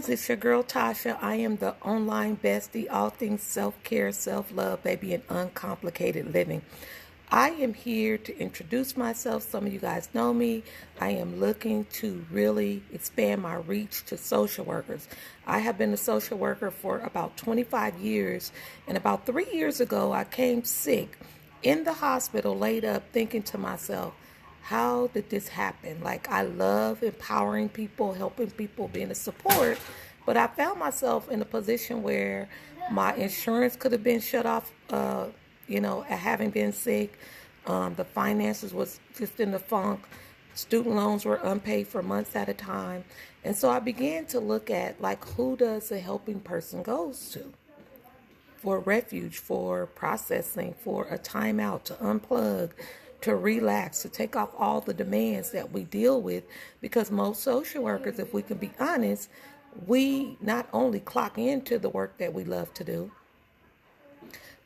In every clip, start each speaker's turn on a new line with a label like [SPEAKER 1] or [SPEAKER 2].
[SPEAKER 1] ladies, it's your girl Tasha. I am the online bestie, all things self-care, self-love, baby, and uncomplicated living. I am here to introduce myself. Some of you guys know me. I am looking to really expand my reach to social workers. I have been a social worker for about 25 years, and about 3 years ago, I came sick in the hospital, laid up, thinking to myself, how did this happen? Like, I love empowering people, helping people, being a support, but I found myself in a position where my insurance could have been shut off, having been sick. The finances was just in the funk. Student loans were unpaid for months at a time. And so I began to look at, like, who does a helping person goes to? For refuge, for processing, for a timeout, to unplug, to relax, to take off all the demands that we deal with. Because most social workers, if we can be honest, we not only clock into the work that we love to do,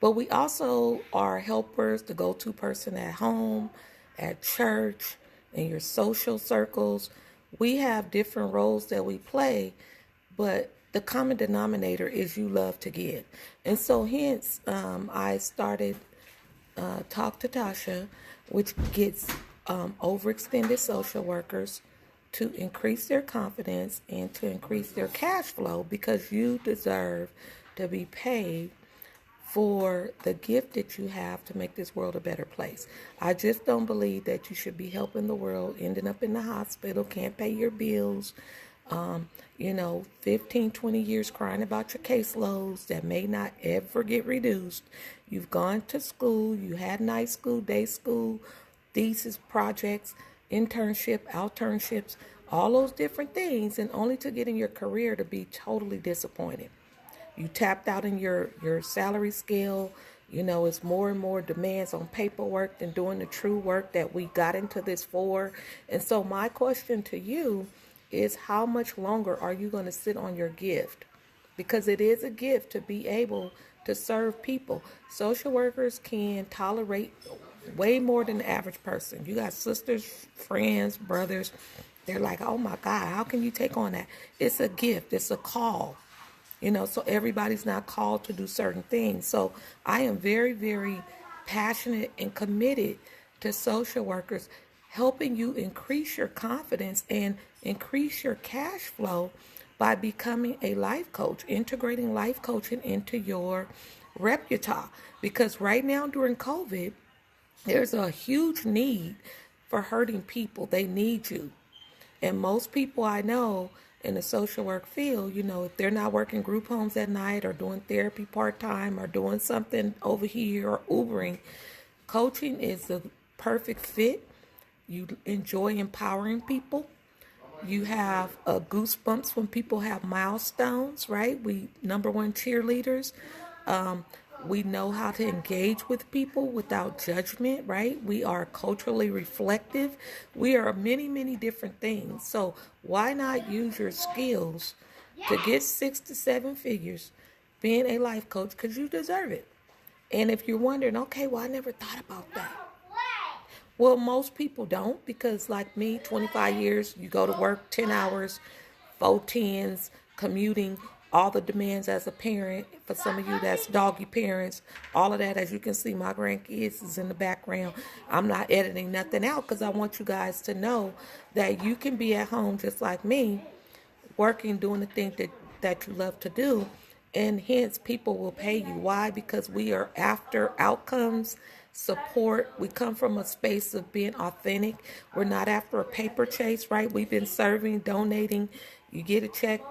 [SPEAKER 1] but we also are helpers, the go-to person at home, at church, in your social circles. We have different roles that we play, but the common denominator is you love to give. And so hence, I started Talk to Tasha, which gets overextended social workers to increase their confidence and to increase their cash flow, because you deserve to be paid for the gift that you have to make this world a better place. I just don't believe that you should be helping the world, ending up in the hospital, can't pay your bills, 15, 20 years crying about your caseloads that may not ever get reduced. You've gone to school, you had night school, day school, thesis projects, internship, outernships, all those different things, and only to get in your career to be totally disappointed. You tapped out in your salary scale. It's more and more demands on paperwork than doing the true work that we got into this for. And so my question to you is, how much longer are you going to sit on your gift? Because it is a gift to be able to serve people. Social workers can tolerate way more than the average person. You got sisters, friends, brothers. They're like, oh my God, how can you take on that? It's a gift. It's a call. So everybody's not called to do certain things. So I am very, very passionate and committed to social workers, helping you increase your confidence and increase your cash flow by becoming a life coach, integrating life coaching into your repertoire. Because right now during COVID, there's a huge need for hurting people. They need you. And most people I know in the social work field, if they're not working group homes at night or doing therapy part-time or doing something over here or Ubering, coaching is the perfect fit. You enjoy empowering people. You have goosebumps when people have milestones, right? We number one cheerleaders. We know how to engage with people without judgment, right? We are culturally reflective. We are many, many different things. So why not use your skills to get 6 to 7 figures being a life coach? Because you deserve it. And if you're wondering, okay, well, I never thought about that. Well, most people don't, because like me, 25 years, you go to work 10 hours, 4 tens, commuting, all the demands as a parent. For some of you, that's doggy parents, all of that. As you can see, my grandkids is in the background. I'm not editing nothing out because I want you guys to know that you can be at home just like me, working, doing the thing that you love to do, and hence people will pay you. Why? Because we are after outcomes, support. We come from a space of being authentic. We're not after a paper chase, right? We've been serving, donating. You get a check,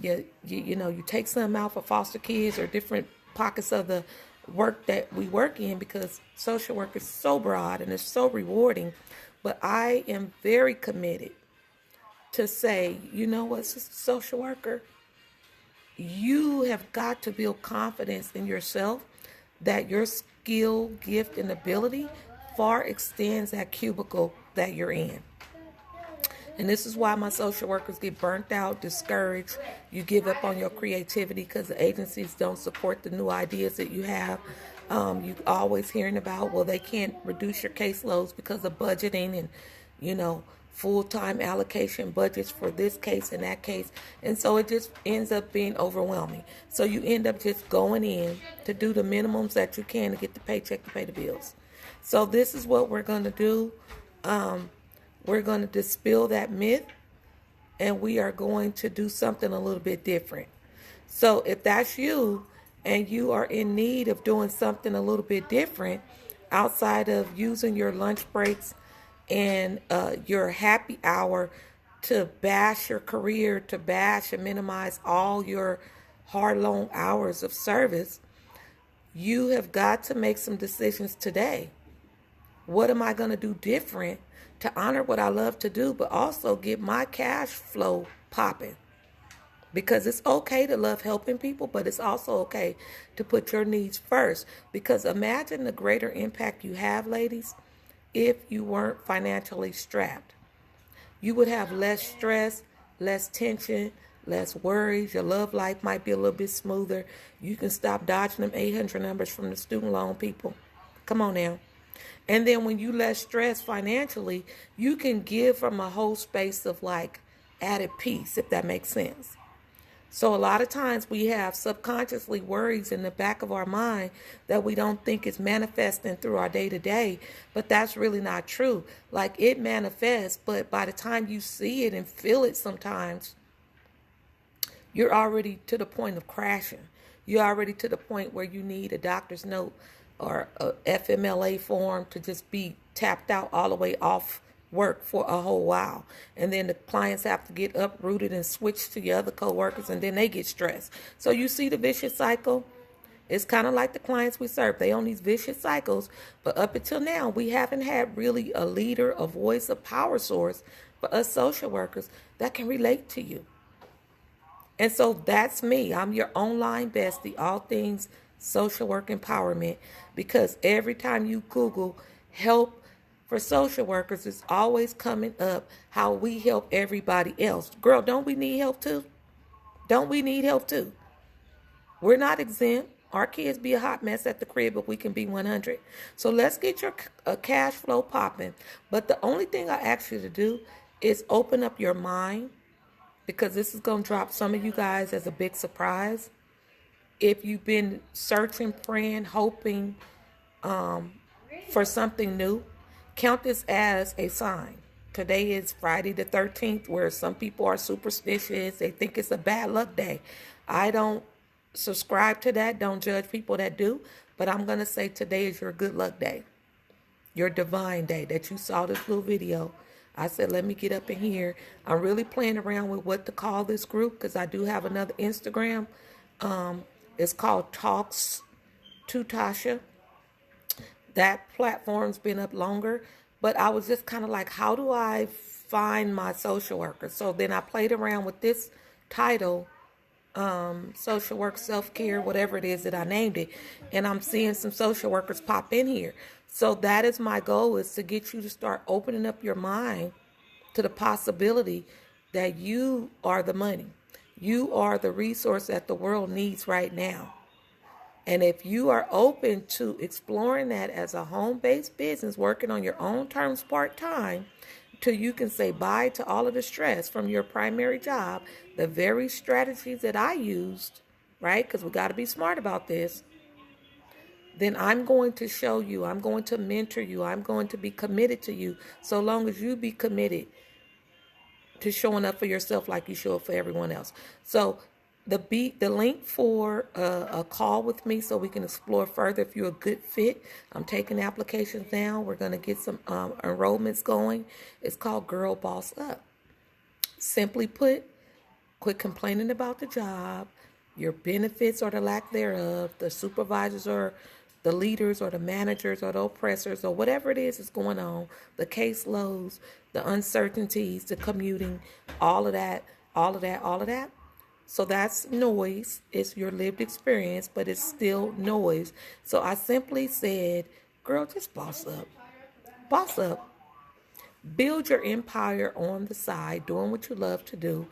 [SPEAKER 1] you take something out for foster kids or different pockets of the work that we work in, because social work is so broad and it's so rewarding. But I am very committed to say, you know what, social worker, you have got to build confidence in yourself that your skill, gift, and ability far extends that cubicle that you're in. And this is why my social workers get burnt out, discouraged. You give up on your creativity because the agencies don't support the new ideas that you have. You always hearing about, well, they can't reduce your caseloads because of budgeting and, full-time allocation budgets for this case and that case. And so it just ends up being overwhelming. So you end up just going in to do the minimums that you can to get the paycheck to pay the bills. So this is what we're going to do. We're going to dispel that myth, and we are going to do something a little bit different. So if that's you and you are in need of doing something a little bit different outside of using your lunch breaks and your happy hour to bash your career, to bash and minimize all your hard, long hours of service, you have got to make some decisions today. What am I going to do different to honor what I love to do, but also get my cash flow popping? Because it's okay to love helping people, but it's also okay to put your needs first. Because imagine the greater impact you have, ladies, if you weren't financially strapped. You would have less stress, less tension, less worries. Your love life might be a little bit smoother. You can stop dodging them 800 numbers from the student loan people. Come on now. And then when you less stressed financially, you can give from a whole space of like added peace, if that makes sense. So a lot of times we have subconsciously worries in the back of our mind that we don't think is manifesting through our day-to-day, but that's really not true. Like, it manifests, but by the time you see it and feel it sometimes, you're already to the point of crashing. You're already to the point where you need a doctor's note or a FMLA form to just be tapped out all the way off work for a whole while. And then the clients have to get uprooted and switch to your other coworkers, and then they get stressed. So you see the vicious cycle? It's kind of like the clients we serve. They own these vicious cycles, but up until now, we haven't had really a leader, a voice, a power source for us social workers that can relate to you. And so that's me. I'm your online bestie, all things social work empowerment, because every time you Google help for social workers, it's always coming up how we help everybody else. Girl, don't we need help too? Don't we need help too? We're not exempt. Our kids be a hot mess at the crib, but we can be 100. So let's get your cash flow popping. But the only thing I ask you to do is open up your mind, because this is going to drop some of you guys as a big surprise. If you've been searching, praying, hoping for something new, count this as a sign. Today is Friday the 13th, where some people are superstitious. They think it's a bad luck day. I don't subscribe to that. Don't judge people that do. But I'm going to say today is your good luck day. Your divine day that you saw this little video. I said, let me get up in here. I'm really playing around with what to call this group, because I do have another Instagram. It's called Talks to Tasha. That platform's been up longer, but I was just kind of like, how do I find my social worker? So then I played around with this title, social work, self-care, whatever it is that I named it, and I'm seeing some social workers pop in here. So that is my goal, is to get you to start opening up your mind to the possibility that you are the money. You are the resource that the world needs right now. And if you are open to exploring that as a home-based business, working on your own terms part-time, till you can say bye to all of the stress from your primary job, the very strategies that I used, right? Because we got to be smart about this. Then I'm going to show you, I'm going to mentor you, I'm going to be committed to you, so long as you be committed to showing up for yourself like you show up for everyone else. So the link for a call with me so we can explore further if you're a good fit. I'm taking applications now. We're going to get some enrollments going. It's called Girl Boss Up. Simply put, quit complaining about the job, your benefits or the lack thereof, the supervisors or the leaders or the managers or the oppressors or whatever it is that's going on, the caseloads, the uncertainties, the commuting, all of that. So that's noise. It's your lived experience, but it's still noise. So I simply said, girl, just boss up. Boss up. Build your empire on the side, doing what you love to do,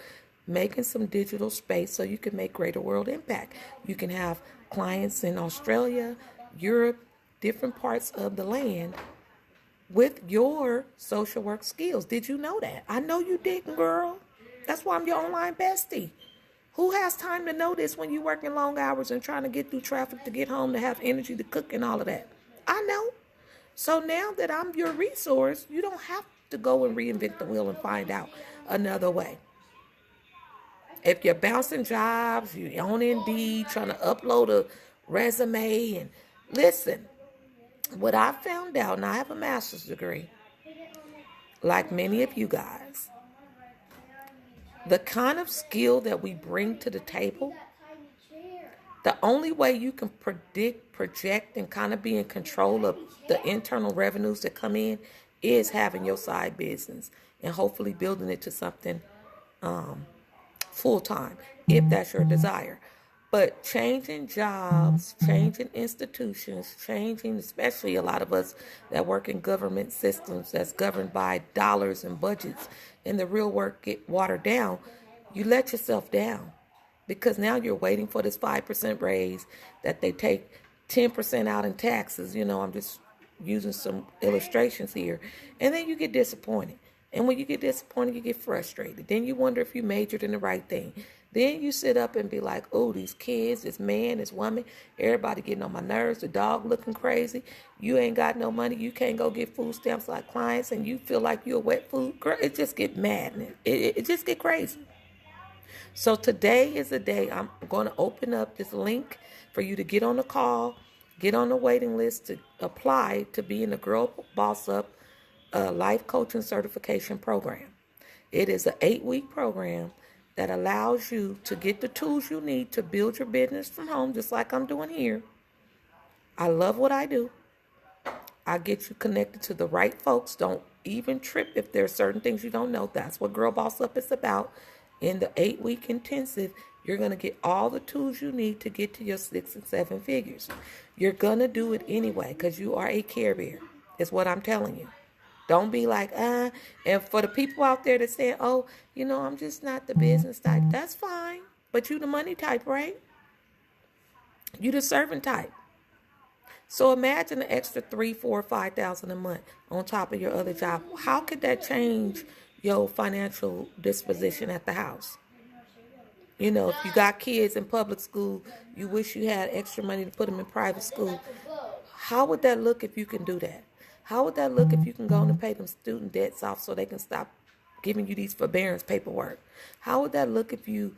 [SPEAKER 1] making some digital space so you can make greater world impact. You can have clients in Australia, Europe, different parts of the land with your social work skills. Did you know that? I know you didn't, girl. That's why I'm your online bestie. Who has time to know this when you're working long hours and trying to get through traffic to get home to have energy to cook and all of that? I know. So now that I'm your resource, you don't have to go and reinvent the wheel and find out another way. If you're bouncing jobs, you're on Indeed, trying to upload a resume, and listen, what I found out, and I have a master's degree, like many of you guys, the kind of skill that we bring to the table, the only way you can predict, project, and kind of be in control of the internal revenues that come in is having your side business and hopefully building it to something full time, if that's your desire. But changing jobs, changing institutions, changing, especially a lot of us that work in government systems that's governed by dollars and budgets, and the real work get watered down, you let yourself down. Because now you're waiting for this 5% raise that they take 10% out in taxes. I'm just using some illustrations here. And then you get disappointed. And when you get disappointed, you get frustrated. Then you wonder if you majored in the right thing. Then you sit up and be like, oh, these kids, this man, this woman, everybody getting on my nerves, the dog looking crazy. You ain't got no money. You can't go get food stamps like clients, and you feel like you're a wet food. Girl, it just get mad. It just get crazy. So today is the day I'm going to open up this link for you to get on the call, get on the waiting list to apply to be in the Girl Boss Up Life Coaching Certification Program. It is an 8-week program that allows you to get the tools you need to build your business from home, just like I'm doing here. I love what I do. I get you connected to the right folks. Don't even trip if there are certain things you don't know. That's what Girl Boss Up is about. In the 8-week intensive, you're going to get all the tools you need to get to your 6 and 7 figures. You're going to do it anyway because you are a Care Bear, is what I'm telling you. Don't be like, and for the people out there that say, oh, I'm just not the business type. That's fine. But you the money type, right? You the servant type. So imagine an extra $3,000, $4,000, $5,000 a month on top of your other job. How could that change your financial disposition at the house? If you got kids in public school, you wish you had extra money to put them in private school. How would that look if you can do that? How would that look if you can go and pay them student debts off so they can stop giving you these forbearance paperwork? How would that look if you,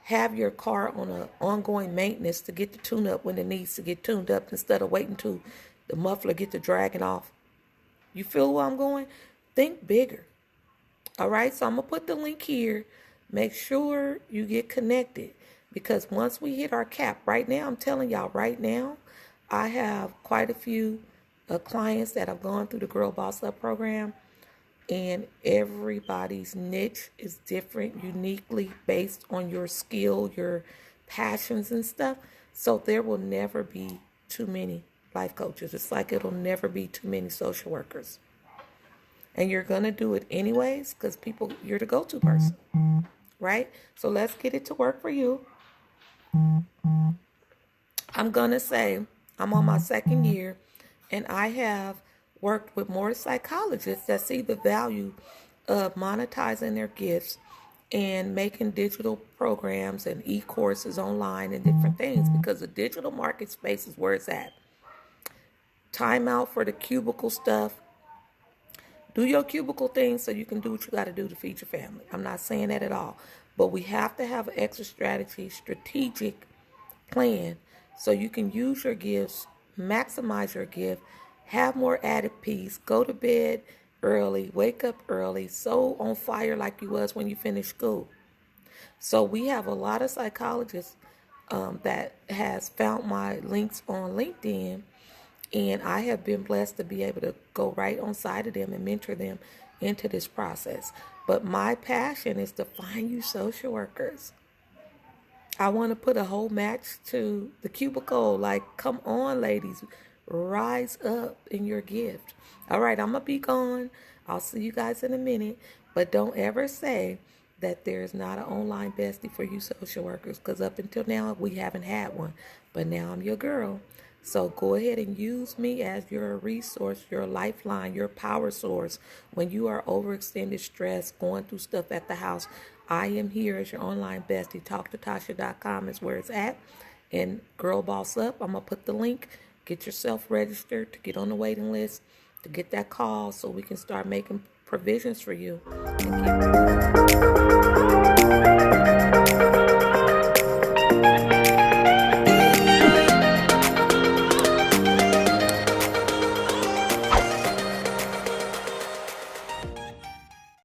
[SPEAKER 1] have your car on an ongoing maintenance to get the tune up when it needs to get tuned up instead of waiting till the muffler get to dragging off? You feel where I'm going? Think bigger. All right, so I'm going to put the link here. Make sure you get connected because once we hit our cap, right now, I'm telling y'all right now, I have quite a few clients that have gone through the Girl Boss Up program, and everybody's niche is different, uniquely based on your skill, your passions and stuff. So there will never be too many life coaches. It's like it'll never be too many social workers. And you're going to do it anyways because you're the go-to person, right? So let's get it to work for you. I'm going to say I'm on my 2nd year, and I have worked with more psychologists that see the value of monetizing their gifts and making digital programs and e-courses online and different things because the digital market space is where it's at. Time out for the cubicle stuff. Do your cubicle thing so you can do what you got to do to feed your family. I'm not saying that at all. But we have to have an extra strategic plan so you can use your gifts, maximize your gift, have more added peace, go to bed early, wake up early, so on fire like you was when you finished school. So we have a lot of psychologists that has found my links on LinkedIn, and I have been blessed to be able to go right on side of them and mentor them into this process. But my passion is to find you social workers. I want to put a whole match to the cubicle. Like, come on, ladies. Rise up in your gift. All right, I'm going to be gone. I'll see you guys in a minute. But don't ever say that there's not an online bestie for you social workers, because up until now, we haven't had one. But now I'm your girl. So go ahead and use me as your resource, your lifeline, your power source. When you are overextended, stressed, going through stuff at the house, I am here as your online bestie. TalkToTasha.com is where it's at. And Girl Boss Up, I'm going to put the link. Get yourself registered to get on the waiting list, to get that call so we can start making provisions for you. Thank you.